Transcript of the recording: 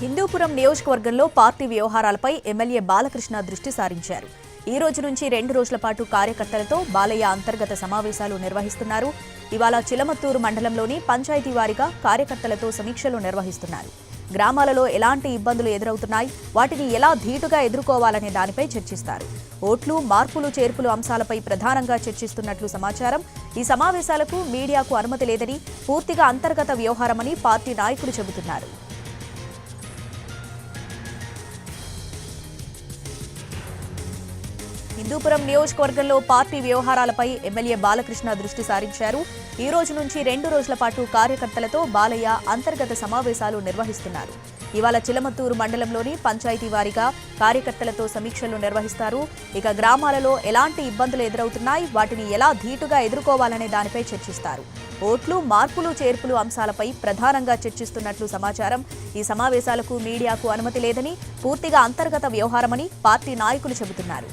హిందూపురం నియోజకవర్గంలో party వ్యవహారాలపై MLA Balakrishna దృష్టి సారించారు. ఈ రోజు నుంచి 2 రోజుల పాటు కార్యకర్తలతో బాలయ్య అంతర్గత సమావేశాలు నిర్వహిస్తున్నారు. ఇవాళ చిలమత్తూరు మండలంలోని పంచాయతీ వారీగా కార్యకర్తలతో సమీక్షలు నిర్వహిస్తున్నారు. గ్రామాలలో ఎలాంటి ఇబ్బందులు ఎదురవుతున్నాయి, వాటిని ఎలా ధీటుగా ఎదుర్కోవాలనే దానిపై చర్చిస్తారు. ఓట్లు, మార్పులు, చేర్పులు అంశాలపై ప్రధానంగా చర్చిస్తున్నట్లు సమాచారం. ఈ సమావేశాలకు మీడియాకు అనుమతి లేదని, పూర్తిగా అంతర్గత వ్యవహారమని పార్టీ నాయకులు చెబుతున్నారు. హిందూపురం నియోజకవర్గంలో పార్టీ వ్యవహారాలపై ఎమ్మెల్యే బాలకృష్ణ దృష్టి సారించారు. ఈ రోజు నుంచి 2 రోజుల పాటు కార్యకర్తలతో బాలయ్య అంతర్గత సమావేశాలు నిర్వహిస్తున్నారు. ఇవాళ చిలమత్తూరు మండలంలోని పంచాయతీ వారీగా కార్యకర్తలతో సమీక్షలు నిర్వహిస్తారు. ఇక గ్రామాలలో ఎలాంటి ఇబ్బందులు ఎదురవుతున్నాయి, వాటిని ఎలా ధీటుగా ఎదుర్కోవాలనే దానిపై చర్చిస్తారు. ఓట్లు, మార్పులు, చేర్పులు అంశాలపై ప్రధానంగా చర్చిస్తున్నట్లు సమాచారం. ఈ సమావేశాలకు మీడియాకు అనుమతి లేదని, పూర్తిగా అంతర్గత వ్యవహారమని పార్టీ నాయకులు చెబుతున్నారు.